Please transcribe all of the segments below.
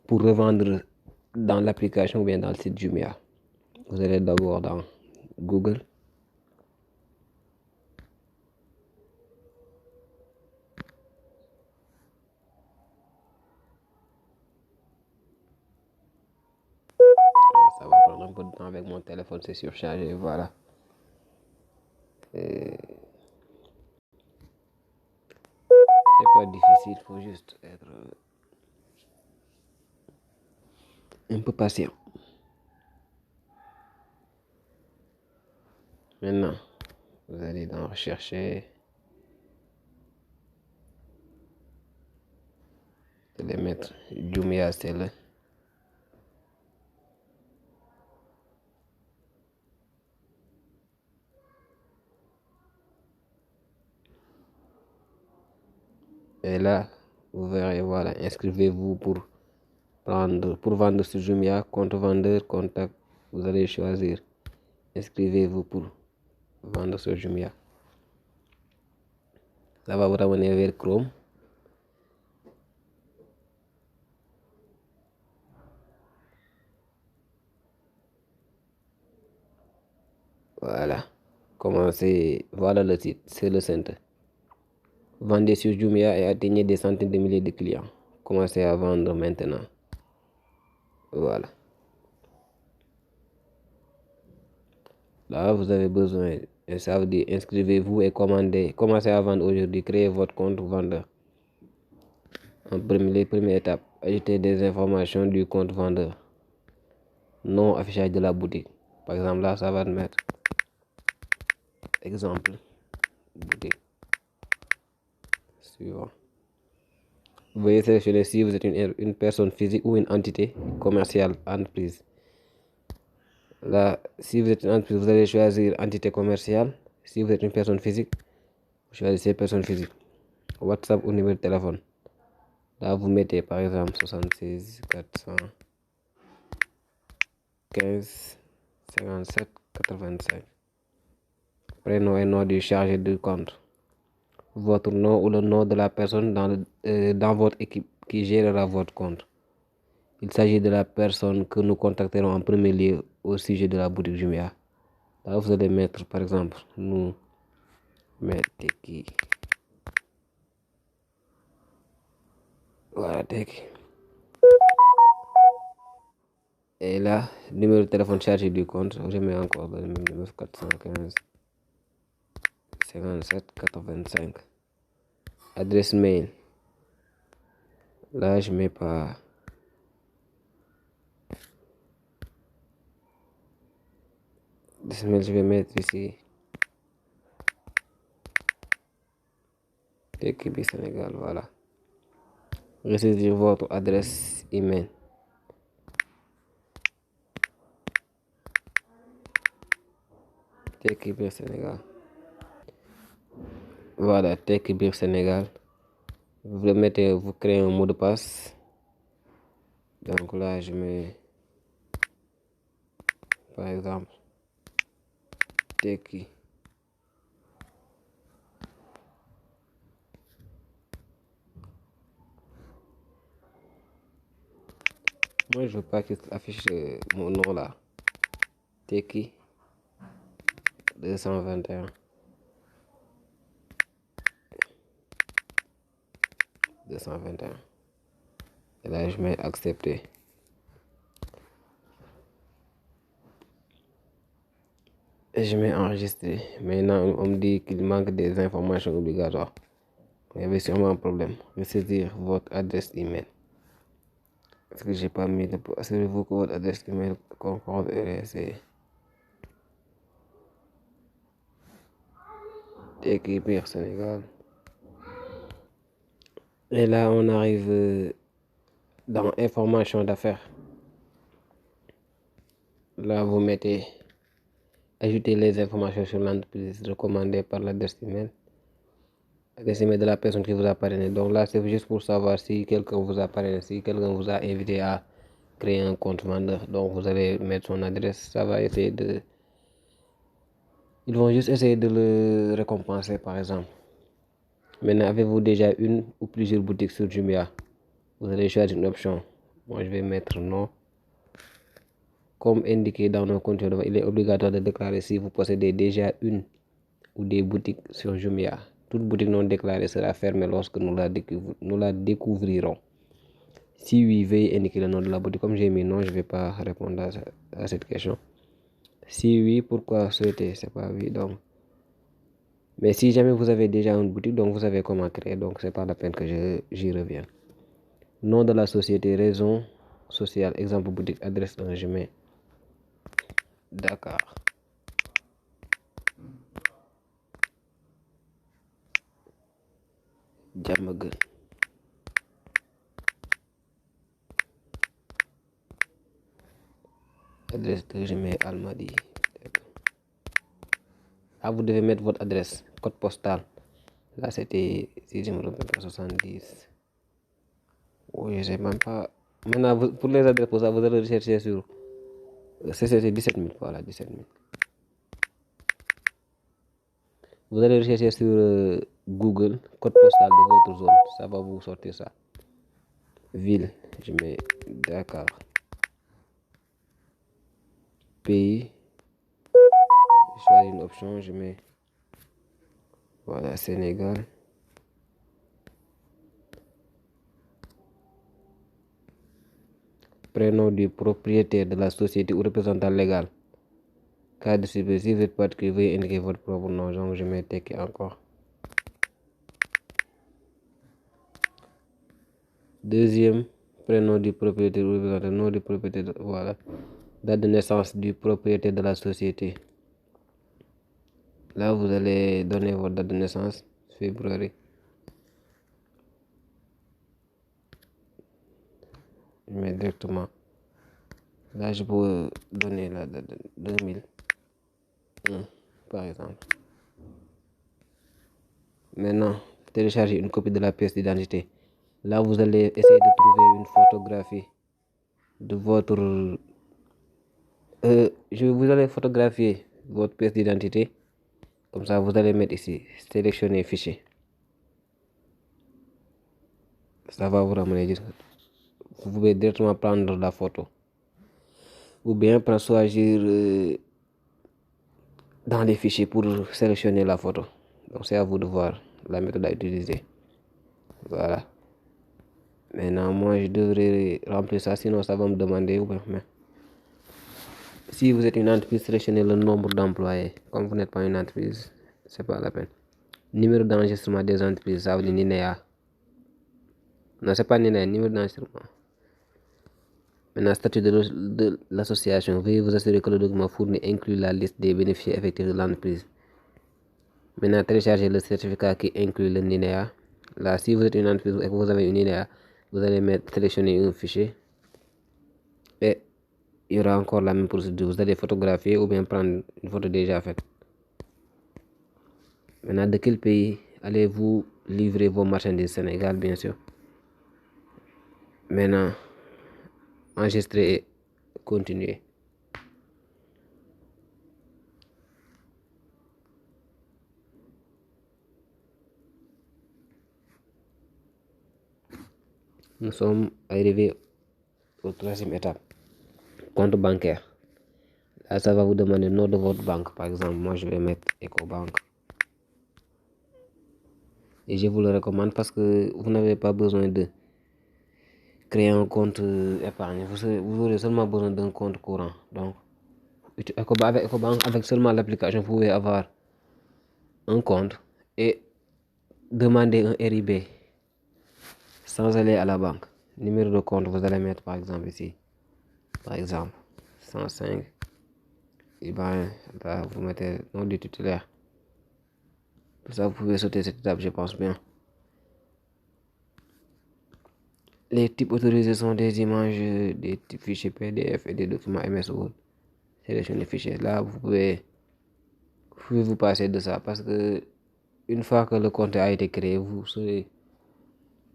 pour revendre dans l'application ou bien dans le site Jumia. Vous allez d'abord dans Google. Ça va prendre un peu de temps avec mon téléphone, c'est surchargé, voilà. C'est pas difficile, il faut juste être un peu patient. Maintenant, vous allez dans rechercher. Vous allez mettre Jumia Seller. Et là, vous verrez, voilà, inscrivez-vous pour vendre sur Jumia, compte vendeur, contact. Vous allez choisir. Inscrivez-vous pour vendre sur Jumia. Ça va vous ramener vers Chrome. Voilà. Commencez. Voilà le site. C'est le centre. Vendez sur Jumia et atteignez des centaines de milliers de clients. Commencez à vendre maintenant. Voilà. Là, vous avez besoin. Et ça veut dire inscrivez-vous et commandez. Commencez à vendre aujourd'hui. Créez votre compte vendeur. Les premières étapes. Ajoutez des informations du compte vendeur. Non affichage de la boutique. Par exemple, là, ça va te mettre exemple boutique suivant. Veuillez sélectionner si vous êtes une personne physique ou une entité commerciale entreprise. Là, si vous êtes une entreprise, vous allez choisir entité commerciale. Si vous êtes une personne physique, vous choisissez personne physique. WhatsApp ou numéro de téléphone. Là, vous mettez par exemple 76 415 57 85. Prénom et nom du chargé de compte. Votre nom ou le nom de la personne dans votre équipe qui gérera votre compte. Il s'agit de la personne que nous contacterons en premier lieu au sujet de la boutique Jumia. Là, vous allez mettre, par exemple, nous mettez qui. Voilà, Teki. Et là, numéro de téléphone chargé du compte, je mets encore le numéro 415 57 85. Adresse mail. Là, je mets pas. Adresse mail, je vais mettre ici. Teki bi Sénégal, voilà. Ressaisir votre adresse email. Teki biir Sénégal. Voilà, Teki biir Sénégal. Vous le mettez, vous créez un mot de passe. Donc là, je mets par exemple Teki. Moi, je veux pas qu'il affiche mon nom là. Teki 221. 221. Et là, je mets accepter. Et je mets enregistrer. Maintenant, on me dit qu'il manque des informations obligatoires. Il y avait sûrement un problème. Ressaisir votre adresse email. Est-ce que j'ai pas mis de... Assurez-vous que votre adresse email concorde et c'est Teki biir Sénégal. Et là, on arrive dans information d'affaires. Là, vous mettez ajouter les informations sur l'entreprise recommandée par l'adresse email. L'adresse email de la personne qui vous a parrainé. Donc là, c'est juste pour savoir si quelqu'un vous a parrainé, si quelqu'un vous a invité à créer un compte vendeur. Donc vous allez mettre son adresse. Ça va essayer de... Ils vont juste essayer de le récompenser, par exemple. Maintenant, avez-vous déjà une ou plusieurs boutiques sur Jumia? Vous allez choisir une option. Moi, je vais mettre non. Comme indiqué dans nos conditions, il est obligatoire de déclarer si vous possédez déjà une ou des boutiques sur Jumia. Toute boutique non déclarée sera fermée lorsque nous la découvrirons. Si oui, veuillez indiquer le nom de la boutique. Comme j'ai mis non, je ne vais pas répondre à cette question. Si oui, pourquoi souhaiter? C'est pas oui. Donc. Mais si jamais vous avez déjà une boutique, donc vous savez comment créer. Donc, c'est pas la peine que j'y revienne. Nom de la société, raison sociale, exemple boutique, adresse 1, je mets Dakar. Diamaguène. Adresse 2, je mets Almadies. Ah, vous devez mettre votre adresse, code postal. Là, c'était, si je me rappelle pas, 70. Oui, je sais même pas. Maintenant, pour les adresses postales, vous allez rechercher sur. C'était 17 000, voilà, 17 000. Vous allez rechercher sur Google, code postal de votre zone. Ça va vous sortir ça. Ville, je mets Dakar. Pays, je choisis une option, je mets. Voilà, Sénégal. Prénom du propriétaire de la société ou représentant légal. Cas de suivi, si vous êtes particulier, veuillez indiquer votre propre nom. Donc, je mets Tekki encore. Deuxième, prénom du propriétaire ou représentant, nom du propriétaire. Voilà. Date de naissance du propriétaire de la société. Là, vous allez donner votre date de naissance, février. Je mets directement. Là, je peux donner la date de 2001, par exemple. Maintenant, téléchargez une copie de la pièce d'identité. Là, vous allez essayer de trouver une photographie de votre... vous allez photographier votre pièce d'identité. Comme ça, vous allez mettre ici, sélectionner fichier. Ça va vous ramener. Vous pouvez directement prendre la photo. Ou bien choisir dans les fichiers pour sélectionner la photo. Donc, c'est à vous de voir la méthode à utiliser. Voilà. Maintenant, moi, je devrais remplir ça, sinon ça va me demander. Mais si vous êtes une entreprise, sélectionnez le nombre d'employés. Comme vous n'êtes pas une entreprise, c'est pas la peine. Numéro d'enregistrement des entreprises, ça veut dire NINEA. Non, c'est pas NINEA, numéro d'enregistrement. Maintenant, statut de l'association. Veuillez vous assurer que le document fourni inclut la liste des bénéficiaires effectifs de l'entreprise. Maintenant, téléchargez le certificat qui inclut le NINEA. Là, si vous êtes une entreprise et que vous avez une NINEA, vous allez sélectionner un fichier. Et il y aura encore la même procédure. Vous allez photographier ou bien prendre une photo déjà faite. Maintenant, de quel pays allez-vous livrer vos marchandises? Sénégal, bien sûr. Maintenant, enregistrer et continuer. Nous sommes arrivés au troisième étape. Compte bancaire. Là, ça va vous demander le nom de votre banque. Par exemple, moi, je vais mettre EcoBank. Et je vous le recommande parce que vous n'avez pas besoin de créer un compte épargne. Vous aurez seulement besoin d'un compte courant. Donc, avec EcoBank, avec seulement l'application, vous pouvez avoir un compte et demander un RIB sans aller à la banque. Numéro de compte, vous allez mettre par exemple ici. Par exemple, 105. Et ben, là, vous mettez le nom du titulaire. Pour ça, vous pouvez sauter cette étape, je pense bien. Les types autorisés sont des images, des types fichiers PDF et des documents MS Word. Sélectionnez les fichiers. Là, vous pouvez vous passer de ça parce que une fois que le compte a été créé, vous serez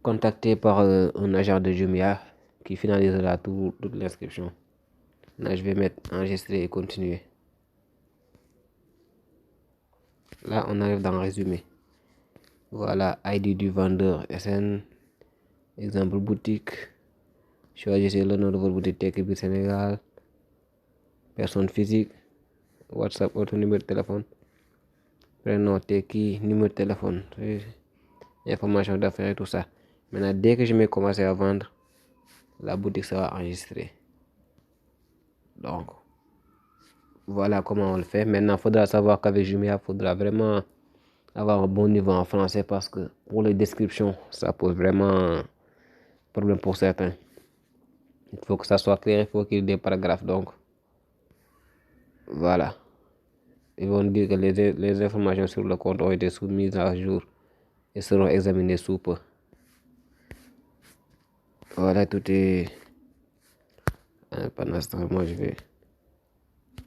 contacté par un agent de Jumia qui finalisera toute l'inscription. Là, je vais mettre enregistrer et continuer. Là, on arrive dans résumé. Voilà, ID du vendeur, SN, exemple boutique, Choisissez le nom de votre boutique Tekki Biir Sénégal, personne physique, WhatsApp, votre numéro de téléphone, prénom Tekki, numéro de téléphone, information d'affaires et tout ça. Maintenant, dès que je vais commencer à vendre, la boutique sera enregistrée. Donc, voilà comment on le fait. Maintenant, il faudra savoir qu'avec Jumia, il faudra vraiment avoir un bon niveau en français parce que pour les descriptions, ça pose vraiment problème pour certains. Il faut que ça soit clair, il faut qu'il y ait des paragraphes. Donc, voilà. Ils vont dire que les informations sur le compte ont été soumises à jour et seront examinées sous peu. Voilà, tout est. Pendant ce temps, moi je vais.